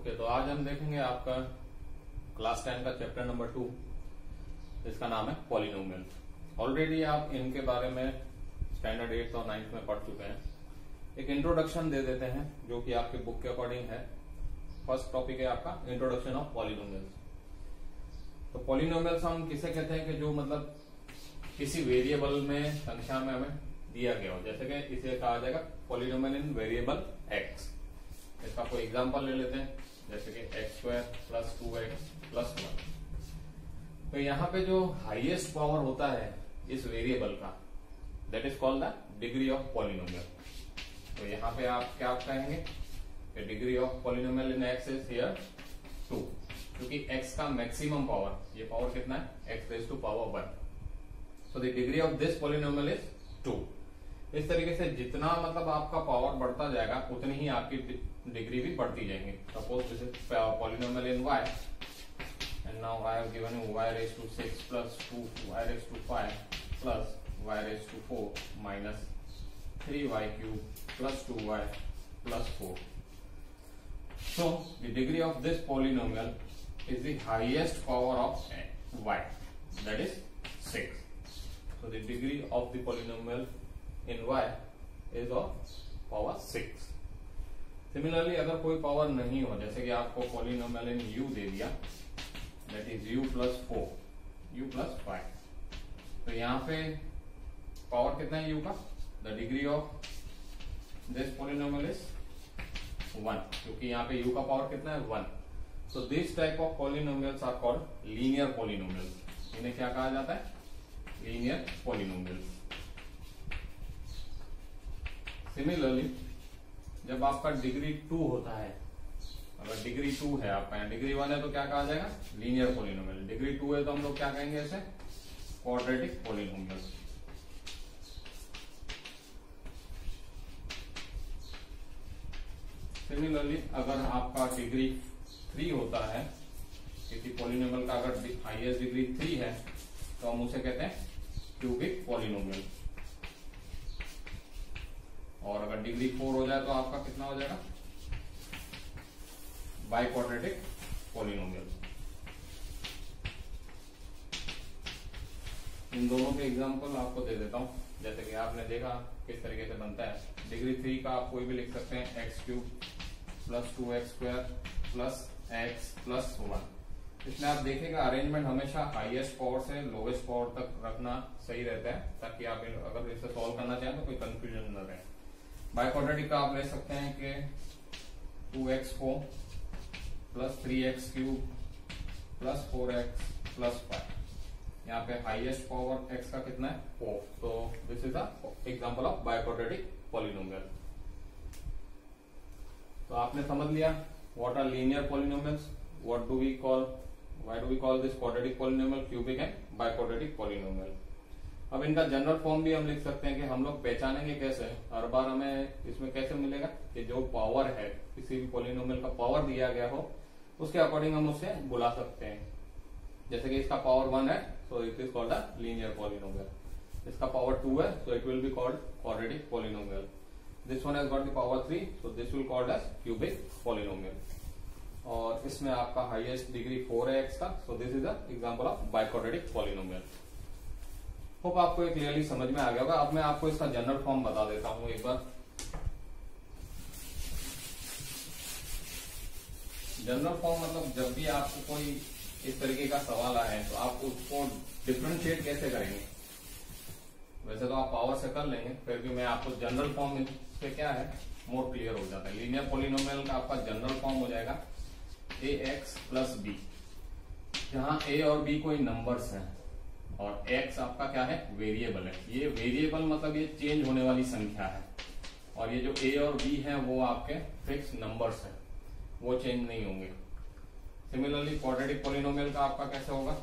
Okay, तो आज हम देखेंगे आपका क्लास 10 का चैप्टर नंबर 2, इसका नाम है पॉलिनोमियल। ऑलरेडी आप इनके बारे में स्टैंडर्ड 8th और 9th में पढ़ चुके हैं। एक इंट्रोडक्शन दे देते हैं जो कि आपके बुक के अकॉर्डिंग है। फर्स्ट टॉपिक है आपका इंट्रोडक्शन ऑफ पॉलिनोमियल्स। तो पॉलिनोमियल्स हम किसे कहते हैं कि जो मतलब किसी वेरिएबल में संख्या में हमें दिया गया हो, जैसे कि इसे कहा जाएगा पॉलिनोमियल इन वेरिएबल एक्स। इसका कोई एग्जांपल ले लेते हैं, जैसे कि x² + 2x + 1। तो यहाँ पे जो हाईएस्ट पावर होता है इस वेरिएबल का, that is called the degree of polynomial. तो यहाँ पे आप क्या कहेंगे कि degree of polynomial in x is here 2, क्योंकि x का मैक्सिमम पावर, ये पावर कितना है, x⁻⁴ so the degree of this polynomial is 2। इस तरीके से जितना मतलब आपका पावर बढ़ता जाएगा उतनी ही आपकी डिग्री भी बढ़ती जाएंगी। Suppose this is polynomial in y and now I have given you y⁻6 + 2y⁵ plus y⁴ minus 3y³ plus 2y plus 4. So the degree of this polynomial is the highest power of y, that is 6. So the degree of the polynomial in y is of power 6. Similarly अगर कोई power नहीं हो, जैसे कि आपको polynomial इन u दे दिया, that is u + 4, u + 5, तो यहाँ पे पावर कितना है u का, the degree of this polynomial is 1, क्योंकि यहाँ पे u का पावर कितना है 1। So this type of polynomials are called linear polynomials. इन्हें क्या कहा जाता है, लीनियर पॉलिनोमियल्स। सिमिलरली जब आपका डिग्री 2 होता है, अगर डिग्री 2 है आपका, यहाँ डिग्री 1 है तो क्या कहा जाएगा, लीनियर पॉलिनोमियल। डिग्री 2 है तो हम लोग क्या कहेंगे इसे, क्वाड्रेटिक पॉलिनोमियल। सिमिलरली अगर आपका डिग्री 3 होता है, किसी पॉलिनोमियल का अगर हाईएस्ट डिग्री 3 है तो हम उसे कहते हैं क्यूबिक पॉलिनोमियल। और अगर डिग्री 4 हो जाए तो आपका कितना हो जाएगा, बाइक्वाड्रेटिक पॉलिनोमियल। इन दोनों के एग्जांपल आपको दे देता हूं, जैसे कि आपने देखा किस तरीके से बनता है। डिग्री 3 का आप कोई भी लिख सकते हैं, x³ + 2x² + x + 1। इसमें आप देखेगा अरेंजमेंट हमेशा हाईएस्ट पावर से लोवेस्ट पावर तक रखना सही रहता है, ताकि आप अगर इसे सॉल्व करना चाहें तो कोई कंफ्यूजन न रहे। बाइक्वाड्रेटिक का आप ले सकते हैं कि 2x4 + 3x³ + 4x + 5। यहाँ पे हाईएस्ट पावर x का कितना है, 4। तो this is the example of biquadratic polynomial. तो आपने समझ लिया what are linear polynomials, what do we call, why do we call this quadratic polynomial, cubic and biquadratic polynomial. अब इनका जनरल फॉर्म भी हम लिख सकते हैं कि हम लोग पहचानेंगे कैसे, हर बार हमें इसमें कैसे मिलेगा कि जो पावर है, किसी भी पॉलिनोमियल का पावर दिया गया हो उसके अकॉर्डिंग हम उसे बुला सकते हैं। जैसे कि इसका पावर 1 है, so it is called a linear polynomial. इसका पावर 2 है, so it will be called quadratic polynomial. This one has got the power 3, so this will called as cubic polynomial. और इसमें आपका हाईएस्ट डिग्री 4 है x का, so this is a example of biquadratic polynomial. Hope आपको ये clearly समझ में आ गया होगा। अब मैं आपको इसका जनरल फॉर्म बता देता हूं एक बार। जनरल फॉर्म मतलब जब भी आपको कोई इस तरीके का सवाल आए तो आप उसको डिफरेंशिएट कैसे करेंगे। वैसे तो आप पावर से कर लेंगे, फिर भी मैं आपको जनरल फॉर्म से क्या है मोर क्लियर हो जाता है। लीनियर पॉलिनोमियल का आपका जनरल फॉर्म हो जाएगा ax + b, जहां a और b कोई नंबर्स हैं और x आपका क्या है, वेरिएबल है। ये वेरिएबल मतलब ये चेंज होने वाली संख्या है, और ये जो a और b है वो आपके फिक्स नंबर्स हैं, वो चेंज नहीं होंगे। सिमिलरली क्वाड्रेटिक पॉलिनोमियल का आपका कैसे होगा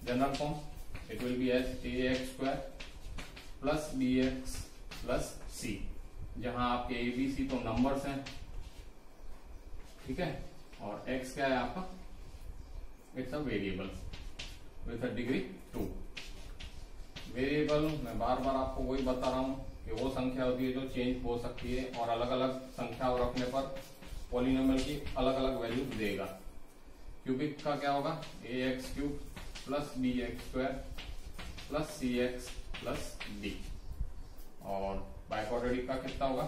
general form, it will be as ax² + bx + c, जहां आपके a b c तो नंबर्स हैं, ठीक है, और x क्या है आपका, it's a variable with a degree 2। Variable मैं बार बार आपको वही बता रहा हूं कि वो संख्या होती है जो चेंज हो सकती है, और अलग अलग संख्या रखने पर पॉलिनोमियल की अलग अलग वैल्यू देगा। क्यूबिक का क्या होगा, ax cube plus bx square plus cx plus d। और बाइक्वाड्रेटिक का कितना होगा,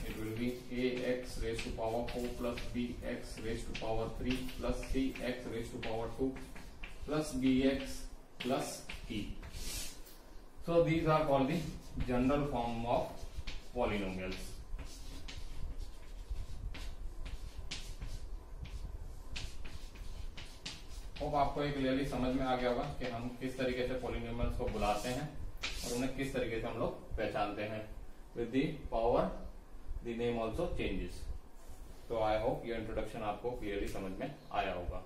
it will be ax raise to power 4 plus bx raise to power 3 plus cx raise to power 2 plus bx plus e। So these are called the general form of polynomials. Hope आपको एक clearly समझ में आ गया होगा कि हम किस तरीके से पॉलिनोमियल्स को बुलाते हैं और उन्हें किस तरीके से हम लोग पहचानते हैं। With the power the name also changes. तो आई होप ये इंट्रोडक्शन आपको क्लियरली समझ में आया होगा।